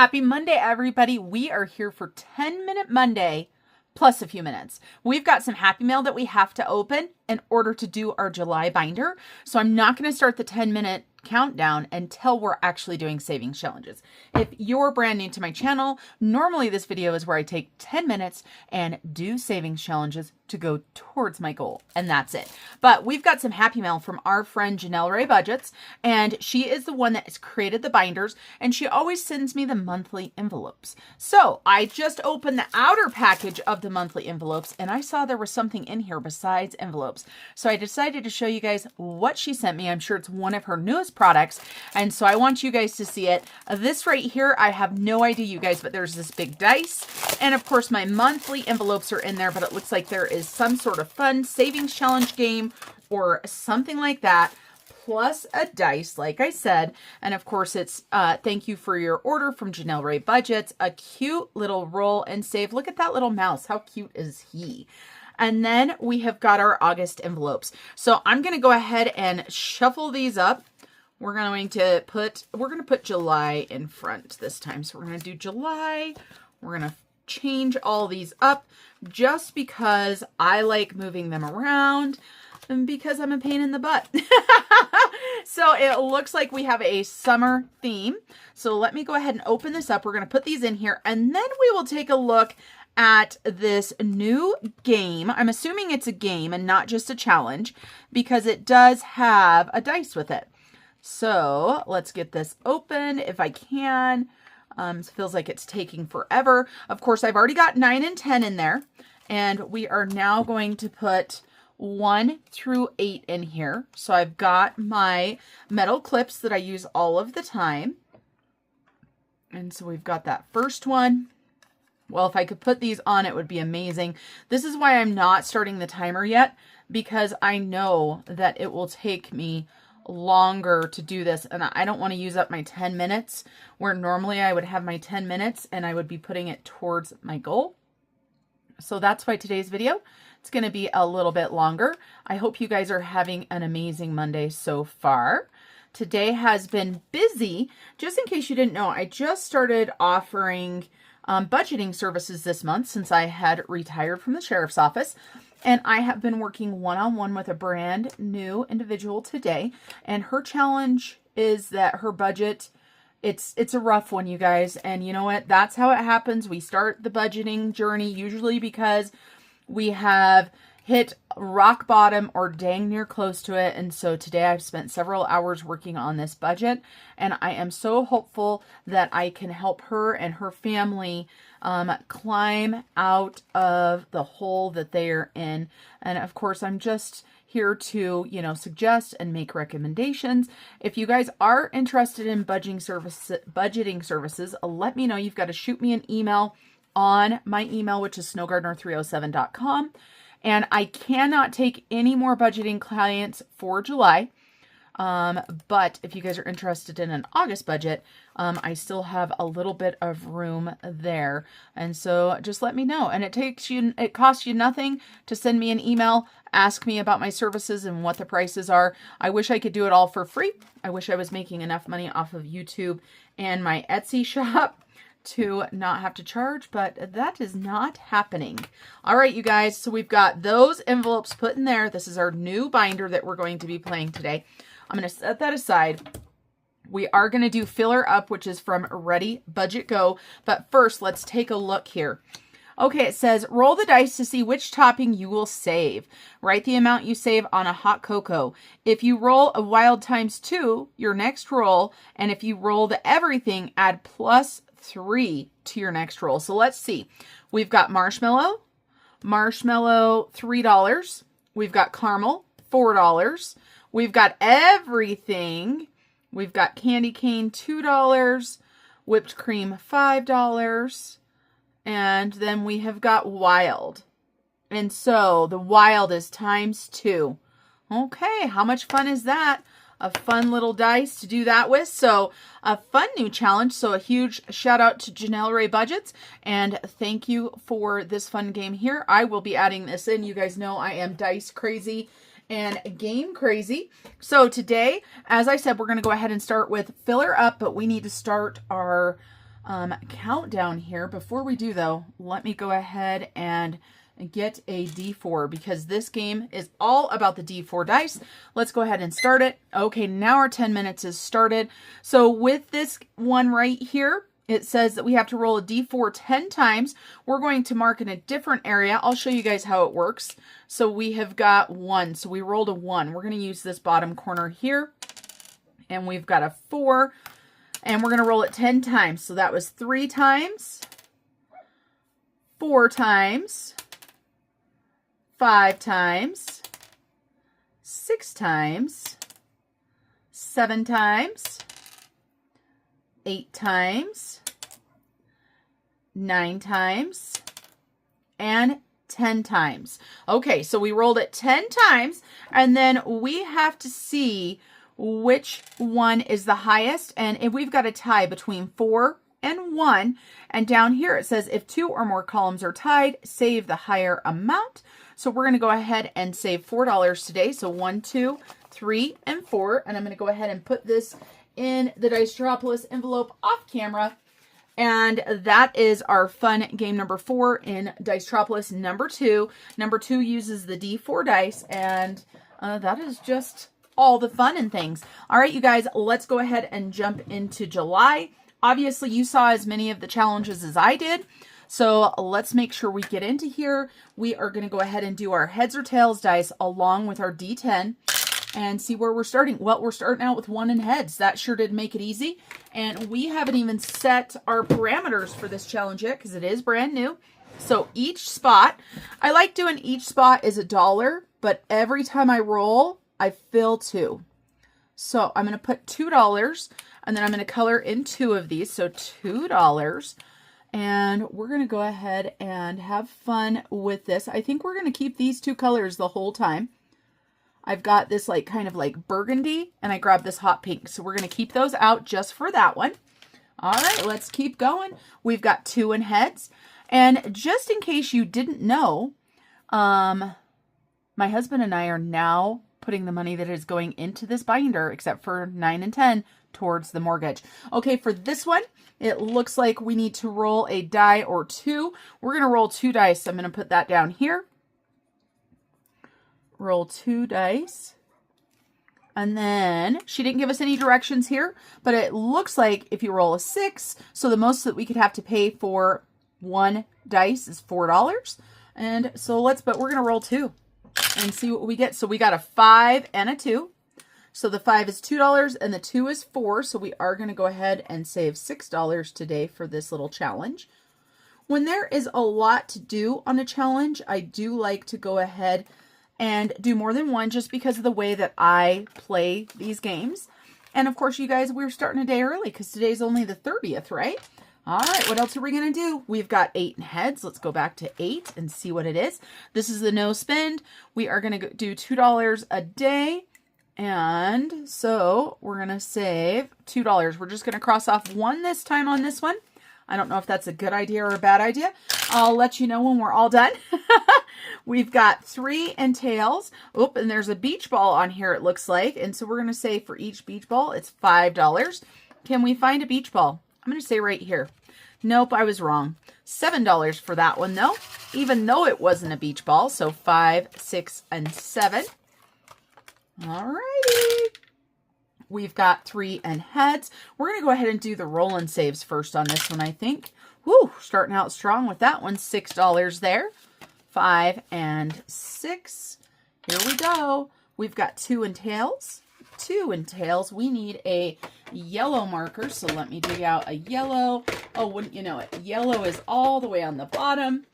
Happy Monday, everybody. We are here for 10-minute Monday plus a few minutes. We've got some happy mail that we have to open in order to do our July binder. So I'm not going to start the 10-minute countdown until we're actually doing savings challenges. If you're brand new to my channel, normally this video is where I take 10 minutes and do savings challenges to go towards my goal, and that's it. But we've got some happy mail from our friend Janelle Ray Budgets, and she is the one that has created the binders, and she always sends me the monthly envelopes. So I just opened the outer package of the monthly envelopes, and I saw there was something in here besides envelopes. So I decided to show you guys what she sent me. I'm sure it's one of her newest products, and so I want you guys to see it. This right here, I have no idea, you guys, but there's this big dice, and of course my monthly envelopes are in there, but it looks like there is some sort of fun savings challenge game or something like that, plus a dice, like I said. And of course it's thank you for your order from Janelle Ray Budgets, a cute little roll and save. Look at that little mouse, how cute is he? And then we have got our August envelopes. So I'm going to go ahead and shuffle these up. We're going to put July in front this time. So we're going to do July. We're going to change all these up just because I like moving them around and because I'm a pain in the butt. So it looks like we have a summer theme. So let me go ahead and open this up. We're going to put these in here, and then we will take a look at this new game. I'm assuming it's a game and not just a challenge because it does have a dice with it. So let's get this open if I can. It feels like it's taking forever. Of course, I've already got 9 and 10 in there, and we are now going to put 1 through 8 in here. So I've got my metal clips that I use all of the time. And so we've got that first one. Well, if I could put these on, it would be amazing. This is why I'm not starting the timer yet, because I know that it will take me longer to do this, and I don't want to use up my 10 minutes where normally I would have my 10 minutes and I would be putting it towards my goal. So that's why today's video, it's going to be a little bit longer. I hope you guys are having an amazing Monday so far. Today has been busy. Just in case you didn't know, I just started offering budgeting services this month since I had retired from the sheriff's office. And I have been working one-on-one with a brand new individual today. And her challenge is that her budget, it's a rough one, you guys. And you know what? That's how it happens. We start the budgeting journey usually because we have hit rock bottom or dang near close to it. And so today I've spent several hours working on this budget, and I am so hopeful that I can help her and her family climb out of the hole that they are in. And of course, I'm just here to, suggest and make recommendations. If you guys are interested in budgeting services, let me know. You've got to shoot me an email on my email, which is snowgardener307.com. And I cannot take any more budgeting clients for July. But if you guys are interested in an August budget, I still have a little bit of room there. And so just let me know. And it costs you nothing to send me an email, ask me about my services and what the prices are. I wish I could do it all for free. I wish I was making enough money off of YouTube and my Etsy shop to not have to charge, but that is not happening. All right, you guys, so we've got those envelopes put in there. This is our new binder that we're going to be playing today. I'm going to set that aside. We are going to do Filler Up, which is from Ready, Budget, Go. But first, let's take a look here. Okay, it says, roll the dice to see which topping you will save. Write the amount you save on a hot cocoa. If you roll a wild ×2, your next roll, and if you roll the everything, add +3 to your next roll. So let's see. We've got marshmallow $3. We've got caramel $4. We've got everything. We've got candy cane $2, whipped cream $5, and then we have got wild. And so the wild is ×2. Okay, how much fun is that? A fun little dice to do that with. So a fun new challenge. So a huge shout out to Janelle Ray Budgets, and thank you for this fun game here. I will be adding this in. You guys know I am dice crazy and game crazy. So today, as I said, we're going to go ahead and start with Filler Up, but we need to start our countdown here. Before we do though, let me go ahead and get a D4 because this game is all about the D4 dice. Let's go ahead and start it. Okay, now our 10 minutes is started. So with this one right here, it says that we have to roll a D4 10 times. We're going to mark in a different area. I'll show you guys how it works. So we have got 1. So we rolled a 1. We're going to use this bottom corner here. And we've got a 4. And we're going to roll it 10 times. So that was 3 times, 4 times, 5 times, 6 times, 7 times, 8 times, 9 times, and 10 times. Okay, so we rolled it 10 times, and then we have to see which one is the highest. And if we've got a tie between 4 and 1, and down here it says if 2 or more columns are tied, save the higher amount. So we're going to go ahead and save $4 today. So 1, 2, 3, and 4. And I'm going to go ahead and put this in the Dicetroplis envelope off camera. And that is our fun game number 4 in Dicetroplis number 2. Number 2 uses the D4 dice, and that is just all the fun and things. All right, you guys, let's go ahead and jump into July. Obviously, you saw as many of the challenges as I did. So let's make sure we get into here. We are going to go ahead and do our heads or tails dice along with our D10 and see where we're starting. Well, we're starting out with 1 in heads. That sure did make it easy. And we haven't even set our parameters for this challenge yet because it is brand new. So each spot, I like doing each spot is $1, but every time I roll, I fill 2. So I'm going to put $2 and then I'm going to color in 2 of these. So $2. And we're going to go ahead and have fun with this. I think we're going to keep these 2 colors the whole time. I've got this like kind of like burgundy and I grabbed this hot pink. So we're going to keep those out just for that one. All right, let's keep going. We've got 2 in heads. And just in case you didn't know, my husband and I are now putting the money that is going into this binder, except for 9 and 10, towards the mortgage. Okay, for this one, it looks like we need to roll a die or 2. We're going to roll 2 dice. I'm going to put that down here. Roll 2 dice. And then she didn't give us any directions here, but it looks like if you roll a 6, so the most that we could have to pay for 1 dice is $4. And so but we're going to roll 2 and see what we get. So we got a 5 and a 2. So the 5 is $2 and the 2 is 4. So we are going to go ahead and save $6 today for this little challenge. When there is a lot to do on a challenge, I do like to go ahead and do more than one just because of the way that I play these games. And of course, you guys, we're starting a day early because today's only the 30th, right? All right, what else are we going to do? We've got 8 in heads. Let's go back to 8 and see what it is. This is the no spend. We are going to do $2 a day. And so we're going to save $2. We're just going to cross off 1 this time on this one. I don't know if that's a good idea or a bad idea. I'll let you know when we're all done. We've got 3 in tails. Oop, and there's a beach ball on here, it looks like. And so we're going to say for each beach ball, it's $5. Can we find a beach ball? I'm going to say right here. Nope, I was wrong. $7 for that one, though, even though it wasn't a beach ball. So 5, 6, and 7. All righty. We've got 3 in heads. We're going to go ahead and do the roll and saves first on this one, I think. Woo, starting out strong with that one. $6 there. 5 and 6. Here we go. We've got 2 in tails. 2 in tails. We need a yellow marker, so let me dig out a yellow. Oh, wouldn't you know it? Yellow is all the way on the bottom.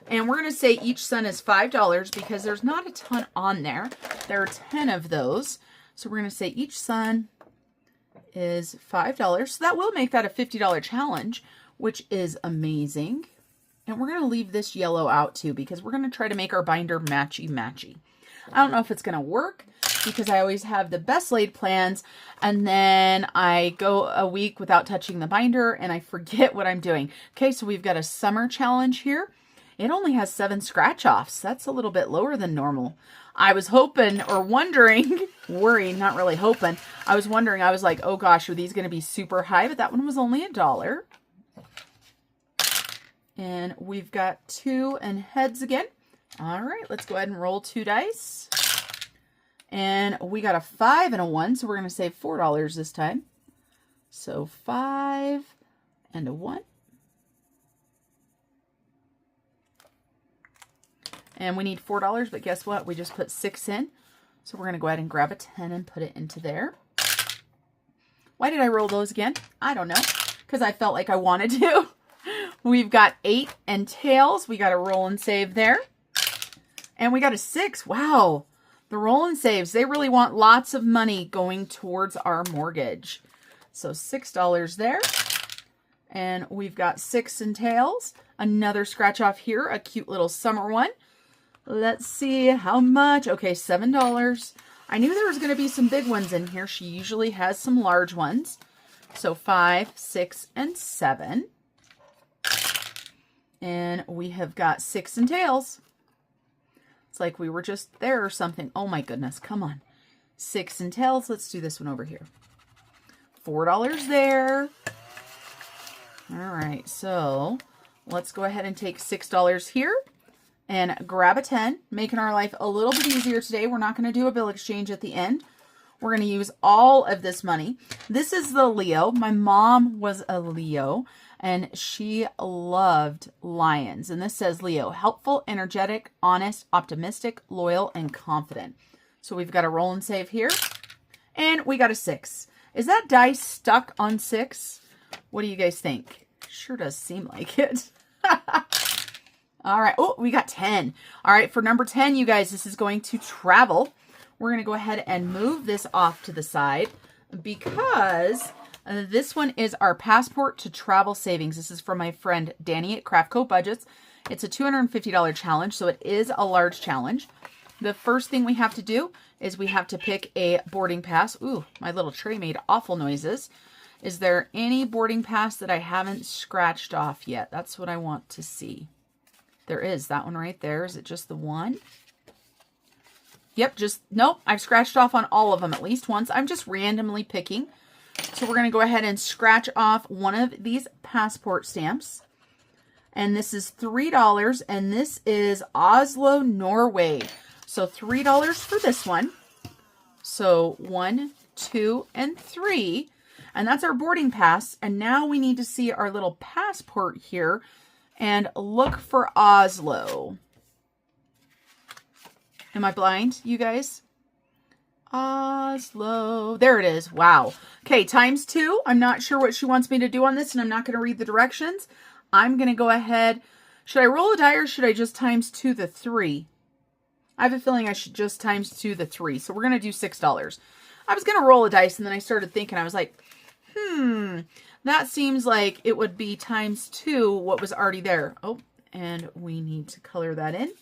And we're going to say each sun is $5 because there's not a ton on there. There are 10 of those. So we're going to say each sun is $5. So that will make that a $50 challenge, which is amazing. And we're going to leave this yellow out too because we're going to try to make our binder matchy-matchy. I don't know if it's going to work because I always have the best laid plans and then I go a week without touching the binder and I forget what I'm doing. Okay, so we've got a summer challenge here. It only has 7 scratch-offs. That's a little bit lower than normal. I was hoping or wondering, worrying, not really hoping. I was wondering, I was like, oh gosh, are these going to be super high? But that one was only $1. And we've got 2 and heads again. All right, let's go ahead and roll 2 dice. And we got a 5 and a 1, so we're going to save $4 this time. So 5 and a 1. And we need $4, but guess what? We just put 6 in. So we're going to go ahead and grab a 10 and put it into there. Why did I roll those again? I don't know, because I felt like I wanted to. We've got 8 and tails. We got a roll and save there. And we got a 6. Wow. The roll and saves, they really want lots of money going towards our mortgage. So $6 there. And we've got 6 and tails. Another scratch off here, a cute little summer one. Let's see how much. Okay, $7. I knew there was going to be some big ones in here. She usually has some large ones. So 5, 6, and 7. And we have got 6 and tails. It's like we were just there or something. Oh my goodness, come on. 6 and tails. Let's do this one over here. $4 there. All right, so let's go ahead and take $6 here and grab a 10, making our life a little bit easier today. We're not going to do a bill exchange at the end. We're going to use all of this money. This is the Leo. My mom was a Leo, and she loved lions. And this says Leo, helpful, energetic, honest, optimistic, loyal, and confident. So we've got a roll and save here. And we got a 6. Is that dice stuck on 6? What do you guys think? Sure does seem like it. All right. Oh, we got 10. All right. For number 10, you guys, this is going to travel. We're going to go ahead and move this off to the side because this one is our passport to travel savings. This is from my friend Danny at Craftco Budgets. It's a $250 challenge, so it is a large challenge. The first thing we have to do is we have to pick a boarding pass. Ooh, my little tray made awful noises. Is there any boarding pass that I haven't scratched off yet? That's what I want to see. There is that one right there. Is it just the one? Yep, nope. I've scratched off on all of them at least once. I'm just randomly picking. So we're going to go ahead and scratch off one of these passport stamps. And this is $3, and this is Oslo, Norway. So $3 for this one. So 1, 2, and 3. And that's our boarding pass. And now we need to see our little passport here and look for Oslo. Am I blind, you guys? Oslo. There it is. Wow. Okay, ×2. I'm not sure what she wants me to do on this, and I'm not going to read the directions. I'm going to go ahead. Should I roll a die or should I just ×2 the 3? I have a feeling I should just ×2 the 3. So we're going to do $6. I was going to roll a dice, and then I started thinking. I was like, that seems like it would be ×2 what was already there. Oh, and we need to color that in.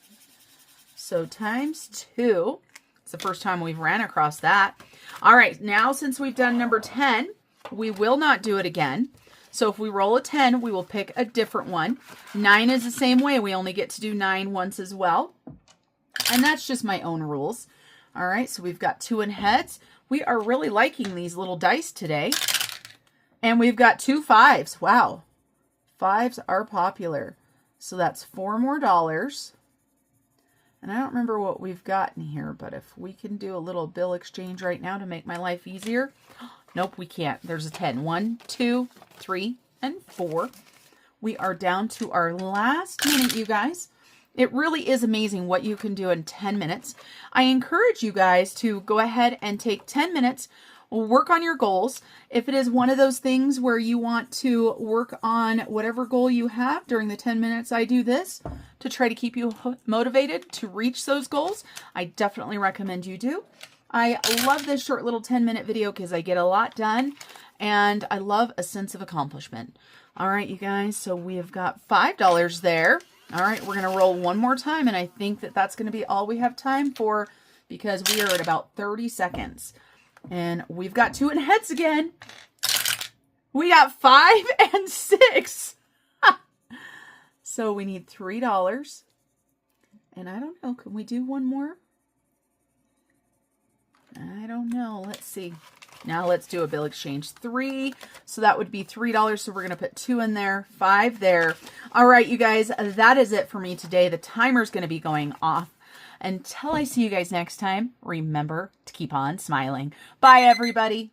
So ×2. It's the first time we've ran across that. All right, now since we've done number 10, we will not do it again. So if we roll a 10, we will pick a different one. 9 is the same way. We only get to do 9 once as well. And that's just my own rules. All right, so we've got 2 in heads. We are really liking these little dice today. And we've got 2 5s. Wow. 5s are popular. So that's $4 more. And I don't remember what we've got in here, but if we can do a little bill exchange right now to make my life easier. Nope, we can't. There's a 10. 1, 2, 3, and 4. We are down to our last minute, you guys. It really is amazing what you can do in 10 minutes. I encourage you guys to go ahead and take 10 minutes, work on your goals. If it is one of those things where you want to work on whatever goal you have during the 10 minutes I do this to try to keep you motivated to reach those goals, I definitely recommend you do. I love this short little 10-minute video because I get a lot done and I love a sense of accomplishment. All right, you guys, so we have got $5 there. All right, we're going to roll one more time, and I think that that's going to be all we have time for because we are at about 30 seconds. And we've got 2 in heads again. We got 5 and 6. So we need $3. And I don't know, can we do one more? I don't know. Let's see. Now let's do a bill exchange. 3. So that would be $3. So we're going to put 2 in there, 5 there. All right, you guys, that is it for me today. The timer's going to be going off. Until I see you guys next time, remember to keep on smiling. Bye, everybody.